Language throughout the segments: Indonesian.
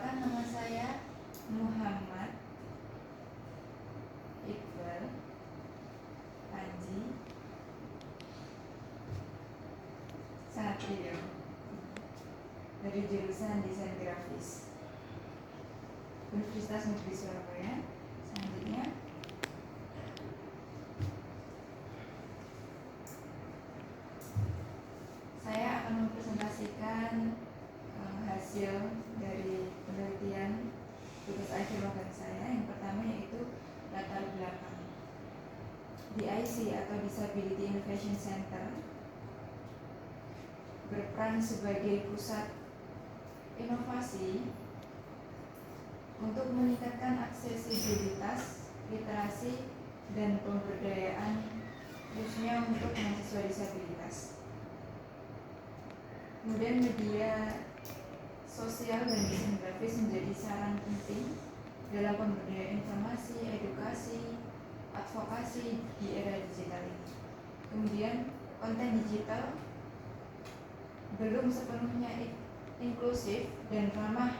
Perkenalkan, nama saya Muhammad Iqbal Panji Satrio dari jurusan Desain Grafis Universitas Negeri Surabaya. Selanjutnya saya akan mempresentasikan hasil dari penelitian tugas akhir magang saya. Yang pertama yaitu latar belakang. DIC atau Disability Innovation Center berperan sebagai pusat inovasi untuk meningkatkan aksesibilitas, literasi, dan pemberdayaan khususnya untuk mahasiswa disabilitas. Kemudian media sosial dan desain grafis menjadi saran penting dalam pemberdayaan informasi, edukasi, advokasi di era digital ini. Kemudian konten digital belum sepenuhnya inklusif dan ramah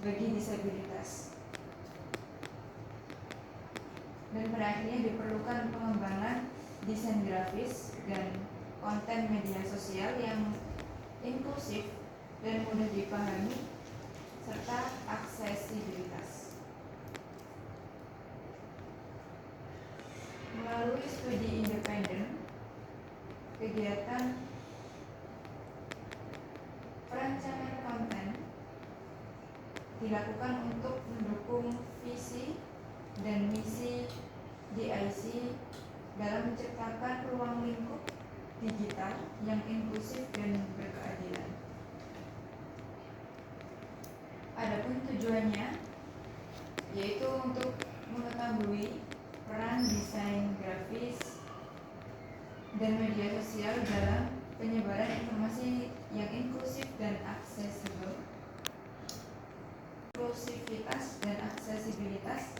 bagi disabilitas. Dan pada akhirnya diperlukan pengembangan desain grafis dan konten media sosial yang inklusif dan mudah dipahami serta aksesibilitas. Melalui studi independen, kegiatan perancangan konten dilakukan untuk mendukung visi dan misi DIC dalam menciptakan ruang lingkup digital yang inklusif dan berkeadilan. Adapun tujuannya yaitu untuk mengetahui peran desain grafis dan media sosial dalam penyebaran informasi yang inklusif dan aksesibel, inklusivitas dan aksesibilitas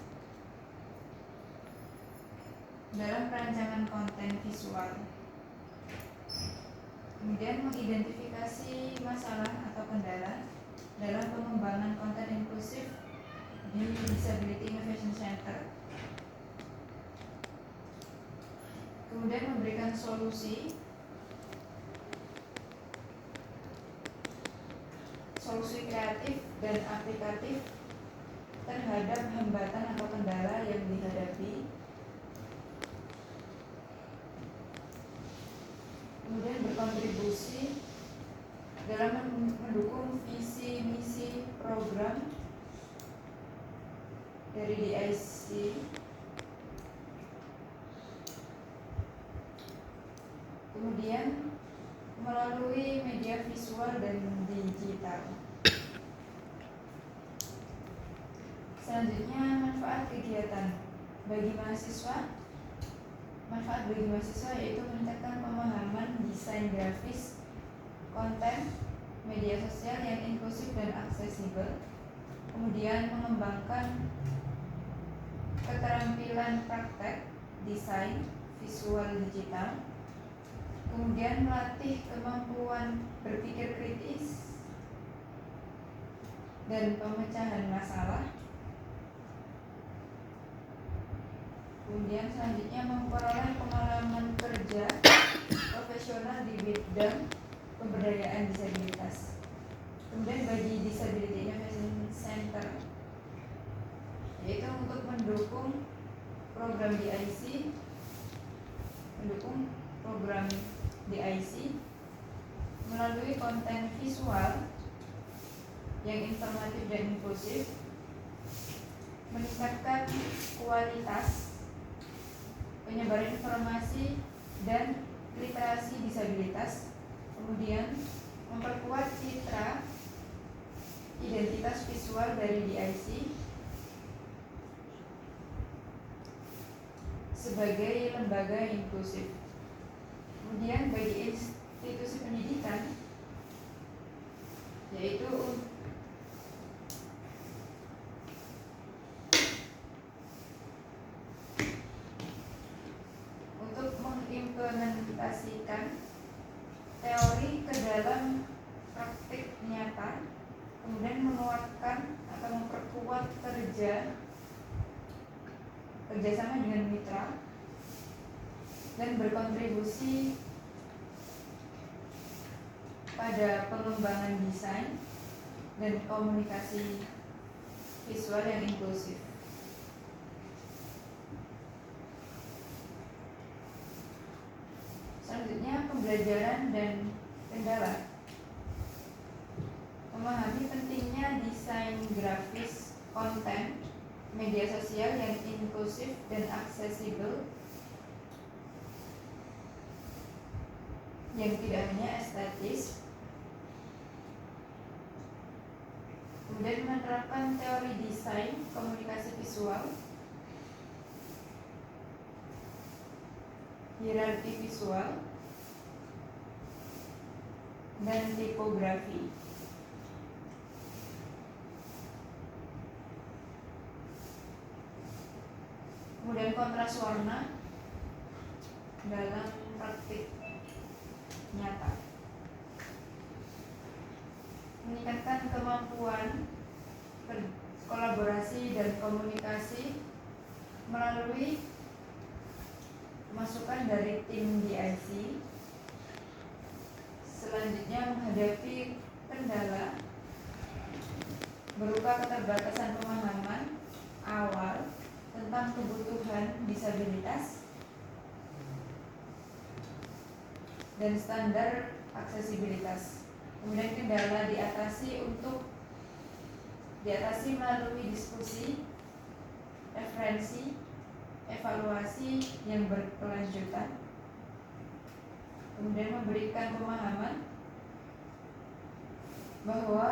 dalam perancangan konten visual. Kemudian mengidentifikasi masalah atau kendala dalam pengembangan konten inklusif di Disability Innovation Center. Kemudian memberikan solusi kreatif dan aplikatif terhadap hambatan atau kendala yang dihadapi. Kemudian berkontribusi dalam mendukung visi misi program dari DIC. Kemudian melalui media visual dan digital. Selanjutnya, manfaat kegiatan bagi mahasiswa. Manfaat bagi mahasiswa yaitu meningkatkan pemahaman desain grafis, konten, media sosial yang inklusif dan aksesibel. Kemudian mengembangkan keterampilan praktek desain visual digital. Kemudian melatih kemampuan berpikir kritis dan pemecahan masalah. Kemudian selanjutnya memperoleh pengalaman kerja profesional di bidang pemberdayaan disabilitas. Kemudian bagi Disability Innovation Center yaitu untuk mendukung program DIC melalui konten visual yang informatif dan inklusif, meningkatkan kualitas penyebaran informasi dan literasi disabilitas, kemudian memperkuat citra identitas visual dari DIC sebagai lembaga inklusif. Kemudian bagi institusi pendidikan yaitu untuk mengimplementasikan teori ke dalam praktik nyata, kemudian menguatkan atau memperkuat kerjasama dengan mitra dan berkontribusi pada pengembangan desain dan komunikasi visual yang inklusif. Selanjutnya, pembelajaran dan kendala. Memahami pentingnya desain grafis konten media sosial yang inklusif dan aksesibel, yang tidak hanya estetis. Kemudian menerapkan teori desain komunikasi visual, hierarki visual, dan tipografi. Kemudian kontras warna dalam praktik nyata. Meningkatkan kemampuan kolaborasi dan komunikasi melalui masukan dari tim DIC. Selanjutnya, menghadapi kendala berupa keterbatasan pemahaman awal tentang kebutuhan disabilitas dan standar aksesibilitas. Kemudian kendala diatasi melalui diskusi, referensi, evaluasi yang berkelanjutan. Kemudian memberikan pemahaman bahwa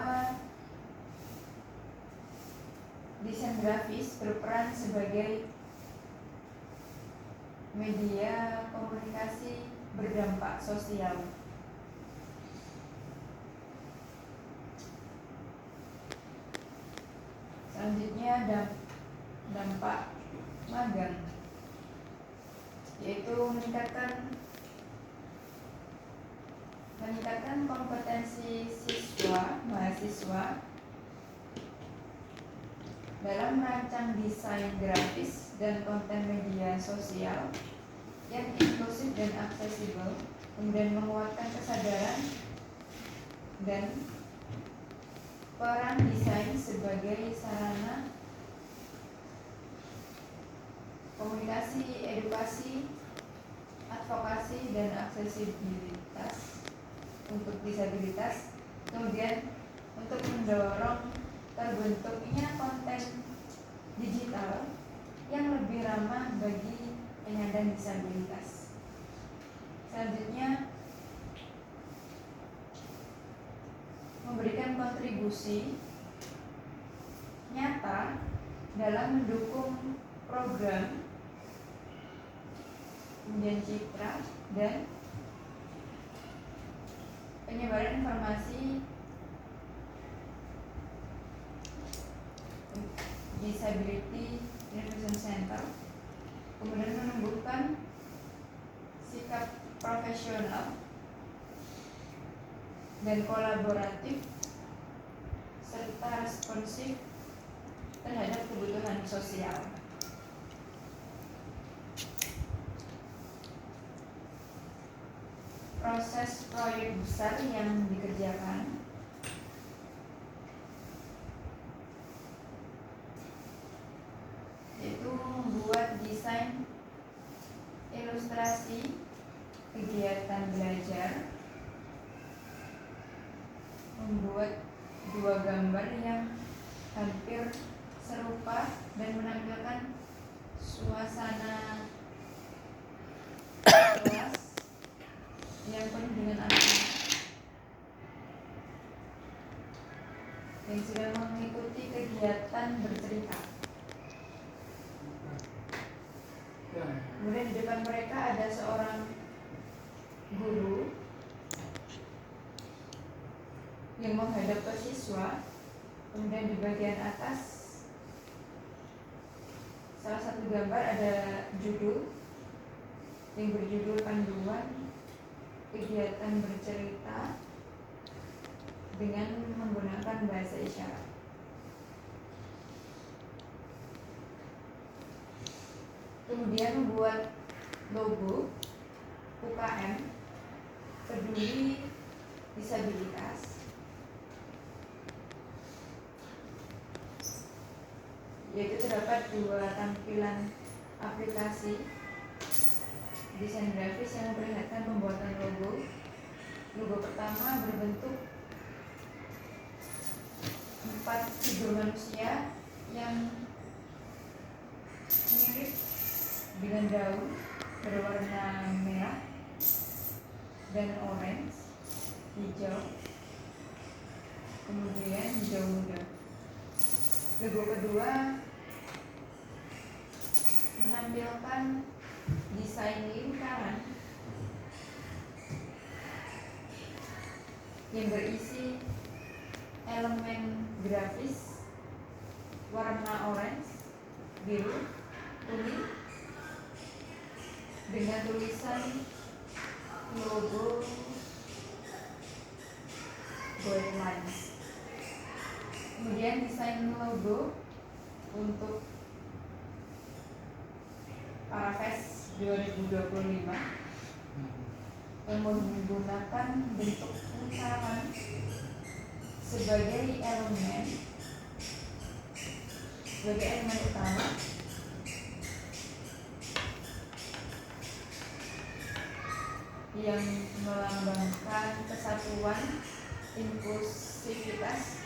desain grafis berperan sebagai media komunikasi berdampak sosial. Selanjutnya, dampak magang, yaitu meningkatkan kompetensi mahasiswa dalam merancang desain grafis dan konten media sosial yang inklusif dan aksesibel, kemudian menguatkan kesadaran dan peran desain sebagai sarana komunikasi, edukasi, advokasi, dan aksesibilitas untuk disabilitas. Kemudian untuk mendorong terbentuknya konten digital yang lebih ramah bagi penyandang disabilitas. Selanjutnya, memberikan kontribusi nyata dalam mendukung program, kemudian citra, dan penyebaran informasi Disability Innovation Center. Kemudian menumbuhkan sikap profesional dan kolaboratif serta responsif terhadap kebutuhan sosial. Proses proyek besar yang dikerjakan, yaitu membuat desain ilustrasi kegiatan belajar, membuat 2 gambar yang hampir serupa dan menampilkan suasana kelas yang penuh dengan anak-anak yang sedang mengikuti kegiatan bercerita. Kemudian di depan mereka ada seorang guru yang menghadap ke siswa. Kemudian di bagian atas salah satu gambar ada judul yang berjudul panduan kegiatan bercerita dengan menggunakan bahasa isyarat. Kemudian membuat logo UKM Peduli Disabilitas, yaitu terdapat dua tampilan aplikasi desain grafis yang memperlihatkan pembuatan logo. Logo pertama berbentuk 4 figur manusia yang mirip dengan daun berwarna merah dan orange, hijau, kemudian hijau muda. Logo kedua menampilkan desain lingkaran yang berisi elemen grafis warna orange, biru, kuning dengan tulisan logo guidelines. Kemudian desain logo untuk Parafest 2025 yang menggunakan bentuk lingkaran sebagai elemen utama yang melambangkan kesatuan, inklusivitas,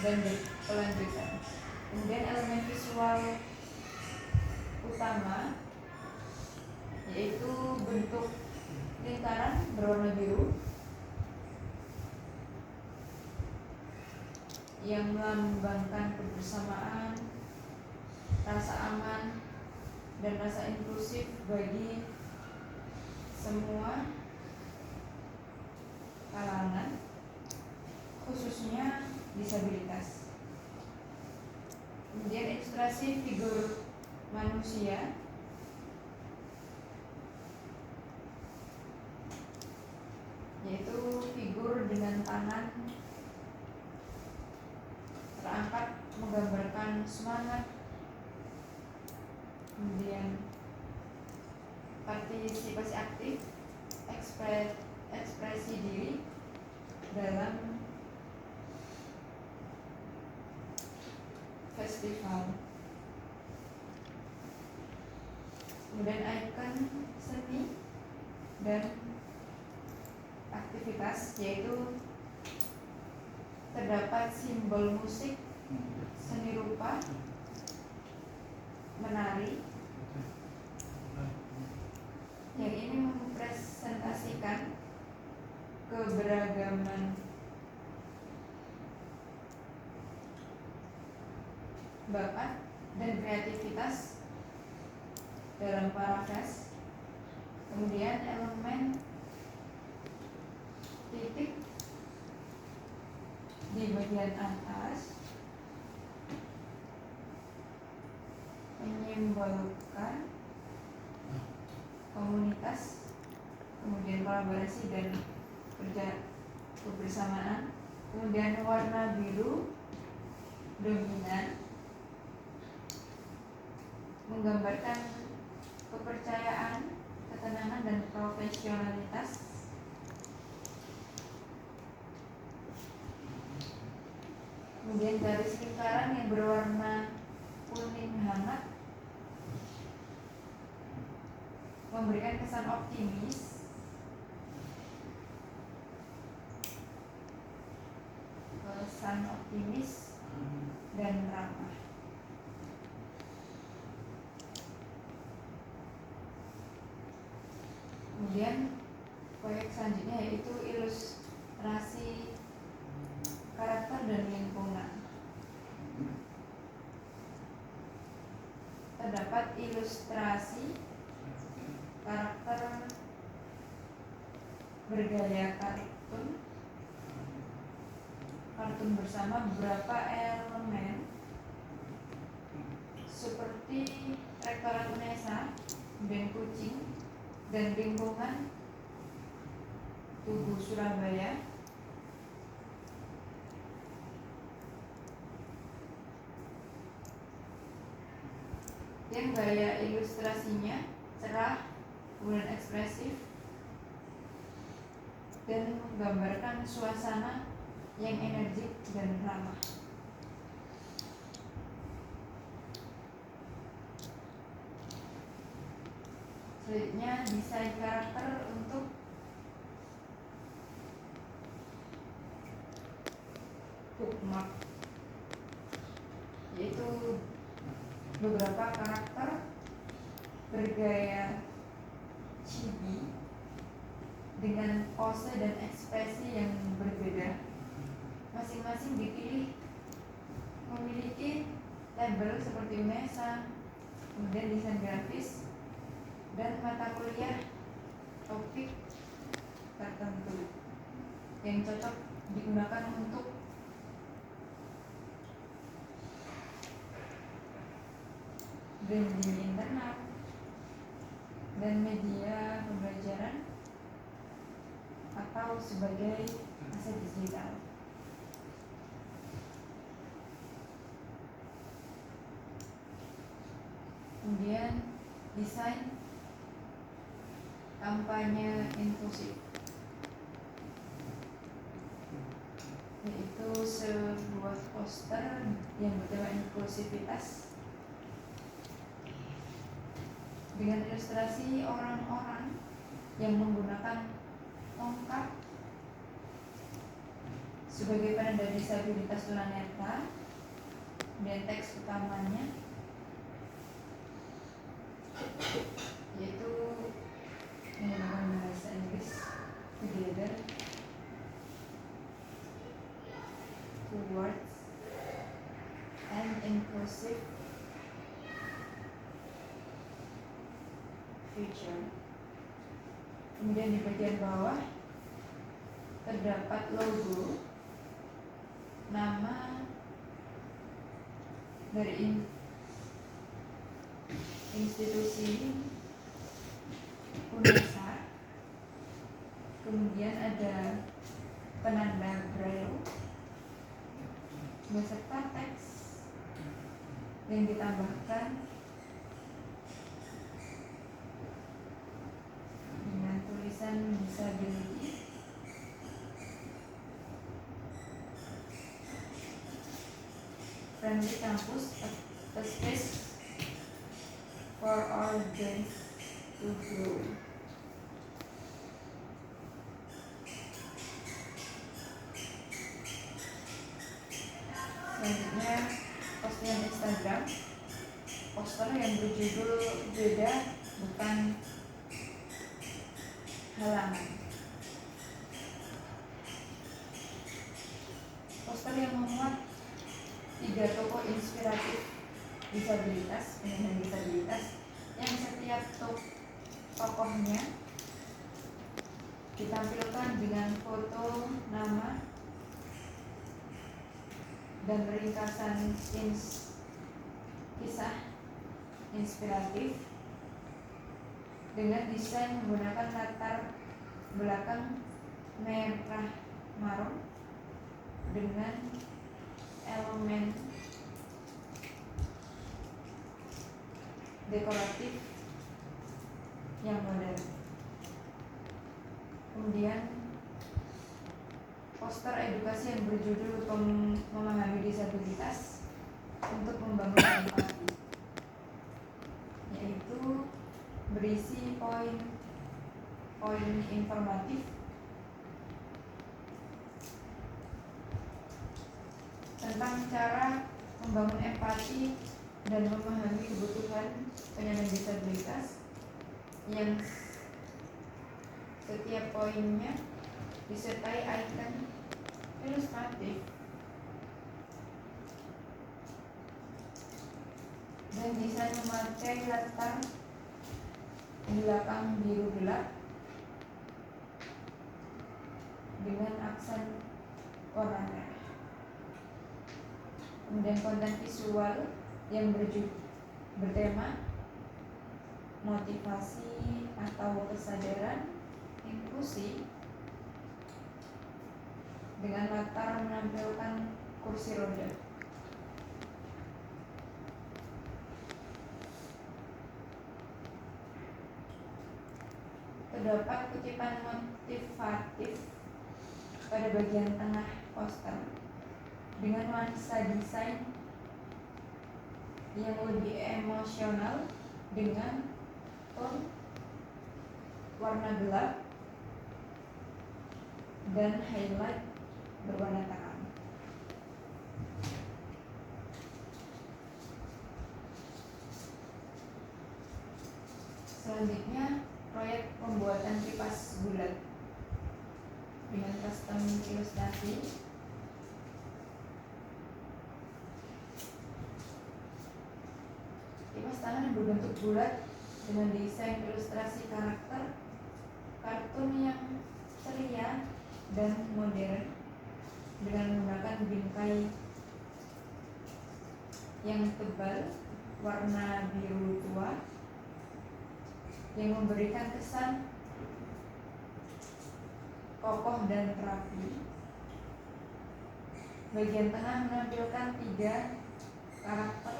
dan berkelanjutan. Kemudian elemen visual utama yaitu bentuk lingkaran berwarna biru yang melambangkan kebersamaan, rasa aman, dan rasa inklusif bagi semua kalangan, khususnya disabilitas. Kemudian ilustrasi figur manusia yaitu figur dengan tangan terangkat menggambarkan semangat, kemudian partisipasi aktif, ekspresi diri dalam festival. Kemudian ikon seni dan aktivitas yaitu terdapat simbol musik, seni rupa, menari yang ini mempresentasikan keberagaman bakat dan kreativitas dalam Parafest. Kemudian elemen titik di bagian atas menyimbolkan komunitas, kemudian kolaborasi dan kerja kebersamaan. Kemudian warna biru dominan menggambarkan kepercayaan, ketenangan, dan profesionalitas. Kemudian garis lingkaran yang berwarna kuning hangat memberikan kesan optimis, dan ramah. Kemudian proyek selanjutnya yaitu ilustrasi karakter dan lingkungan. Terdapat ilustrasi karakter bergaya kartun bersama beberapa elemen seperti rektorat UNESA, band kucing, dan lingkungan Tugu Surabaya. Kemudian gaya ilustrasinya cerah, kemudian ekspresif, dan menggambarkan suasana yang energik dan ramah. Selanjutnya desain karakter untuk bookmark, yaitu beberapa karakter bergaya chibi dengan pose dan ekspresi yang berbeda. Masing-masing dipilih memiliki label seperti UNESA, kemudian desain grafis, dan mata kuliah topik tertentu yang cocok digunakan untuk branding internal dan media pembelajaran atau sebagai aset digital. Kemudian desain kampanye inklusif, yaitu sebuah poster yang bertema inklusivitas dengan ilustrasi orang-orang yang menggunakan tongkat sebagai penanda disabilitas tunanetra, dan teks utamanya yaitu menggunakan bahasa Inggris, together towards an inclusive future. Kemudian di bagian bawah terdapat logo, nama dari institusi UNESA, kemudian ada penanda braille beserta teks yang ditambahkan dengan tulisan disability, friendly campus, a space for our brains to grow. Selanjutnya postingan Instagram, poster yang berjudul beda bukan halaman. Poster yang memuat 3 tokoh inspiratif disabilitas, penyandang disabilitas, yang setiap tokohnya ditampilkan dengan foto, nama, dan ringkasan kisah inspiratif dengan desain menggunakan latar belakang merah marun dengan elemen dekoratif yang modern. Kemudian poster edukasi yang berjudul memahami disabilitas untuk membangun empati, yaitu berisi poin-poin informatif tentang cara membangun empati dan memahami kebutuhan penyandang disabilitas, yang setiap poinnya disertai icon ilustratif dan desain memakai latar belakang biru gelap dengan aksen warna merah. Kemudian konten visual yang bertema motivasi atau kesadaran inklusi dengan latar menampilkan kursi roda. terdapat kutipan motivatif pada bagian tengah poster dengan nuansa desain yang lebih emosional dengan tone warna gelap dan highlight berwarna terang. Selanjutnya, proyek pembuatan kipas bulat dengan custom ilustrasi. Kipas tangan yang berbentuk bulat dengan desain ilustrasi karakter kartun yang ceria dan modern dengan menggunakan bingkai yang tebal warna biru tua yang memberikan kesan kokoh dan rapi. Bagian tengah menampilkan 3 karakter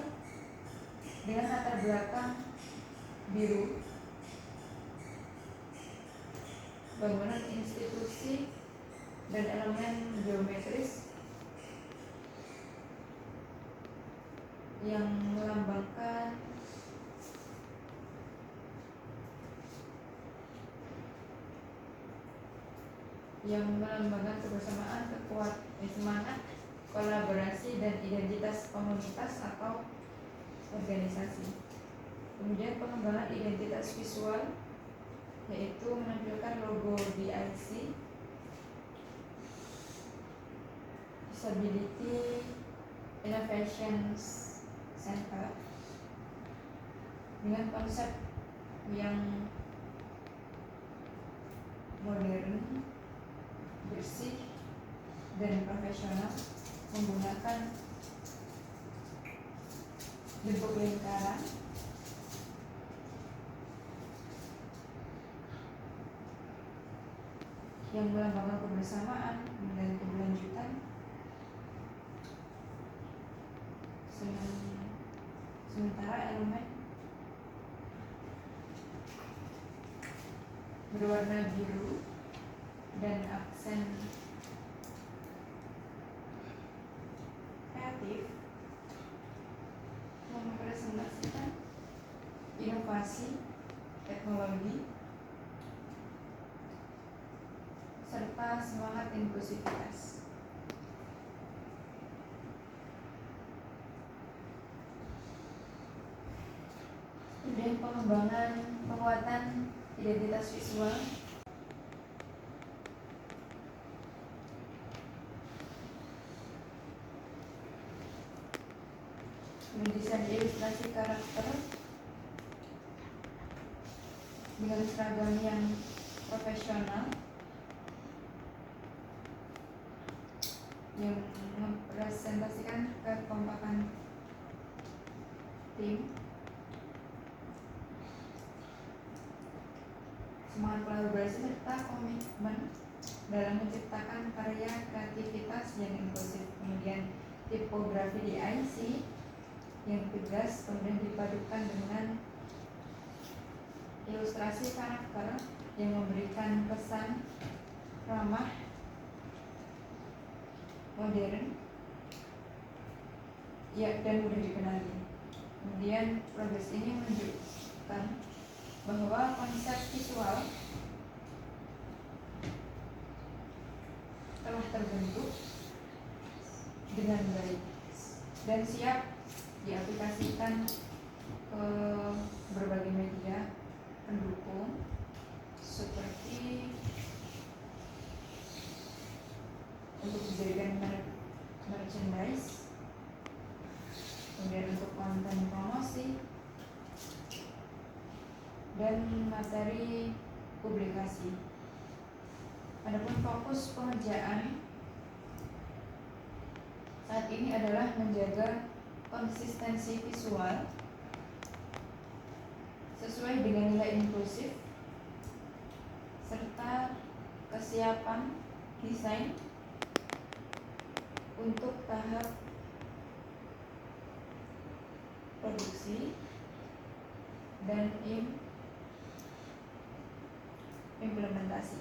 dengan latar belakang biru, bangunan institusi, dan elemen geometris yang melambangkan kebersamaan, semangat, kolaborasi, dan identitas komunitas atau organisasi. Kemudian pengembangan identitas visual, yaitu menampilkan logo DIC, Disability Innovation Center, dengan konsep yang modern, bersih, dan profesional, menggunakan bentuk lingkaran yang melambangkan kebersamaan dan keberlanjutan. Sementara elemen berwarna biru dan aksen kreatif merepresentasikan inovasi, teknologi, serta semangat inklusivitas. Kemudian penguatan identitas visual, mendesain ilustrasi karakter dengan seragam yang profesional yang merepresentasikan kekompakan tim, semangat kolaborasi, serta komitmen dalam menciptakan karya kreativitas yang inklusif. Kemudian tipografi DIC yang tegas kemudian dipadukan dengan ilustrasi karakter yang memberikan kesan ramah, modern, dan mudah dikenali. Kemudian progres ini menunjukkan bahwa konsep visual telah terbentuk dengan baik dan siap diaplikasikan ke berbagai media pendukung seperti untuk dijadikan merchandise, kemudian untuk konten promosi dan materi publikasi. Adapun fokus pengerjaan saat ini adalah menjaga konsistensi visual sesuai dengan nilai inklusif serta kesiapan desain untuk tahap produksi dan presentasi.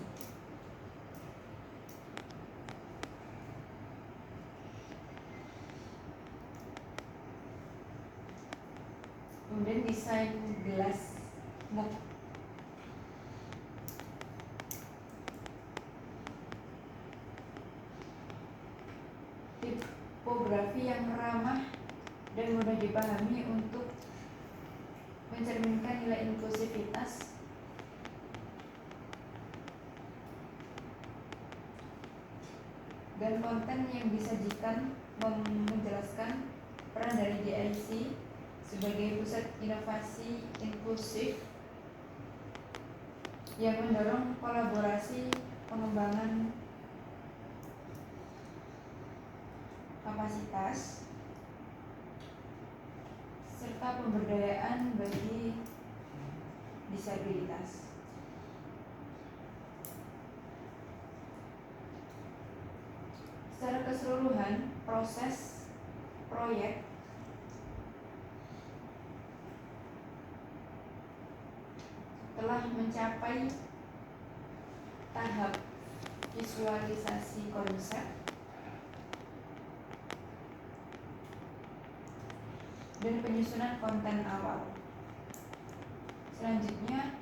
Kemudian desain gelas mug. Tipografi yang ramah dan mudah dipahami untuk mencerminkan nilai inklusivitas dan konten yang disajikan menjelaskan peran dari DIC sebagai pusat inovasi inklusif yang mendorong kolaborasi, pengembangan kapasitas, serta pemberdayaan bagi disabilitas. Secara keseluruhan, proses proyek telah mencapai tahap visualisasi konsep dan penyusunan konten awal. Selanjutnya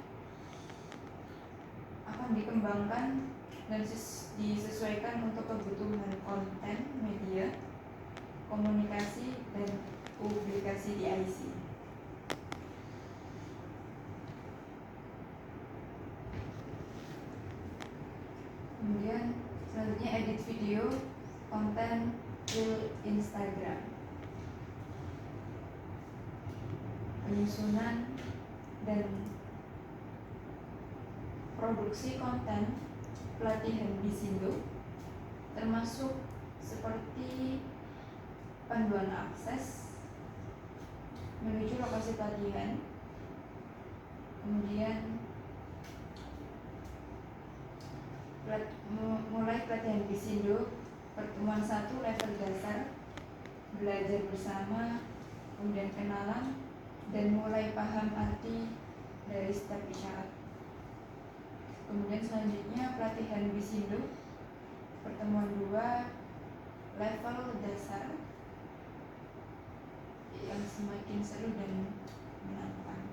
akan dikembangkan dan disesuaikan untuk kebutuhan konten, media, komunikasi, dan publikasi di IC. Kemudian selanjutnya edit video, konten, reel Instagram, penyusunan dan produksi konten pelatihan Bisindo, termasuk seperti panduan akses menuju lokasi pelatihan, kemudian mulai pelatihan Bisindo pertemuan 1 level dasar, belajar bersama, kemudian kenalan dan mulai paham arti dari setiap isyarat. Kemudian selanjutnya pelatihan Bisindo pertemuan 2 level dasar yang semakin seru dan menantang.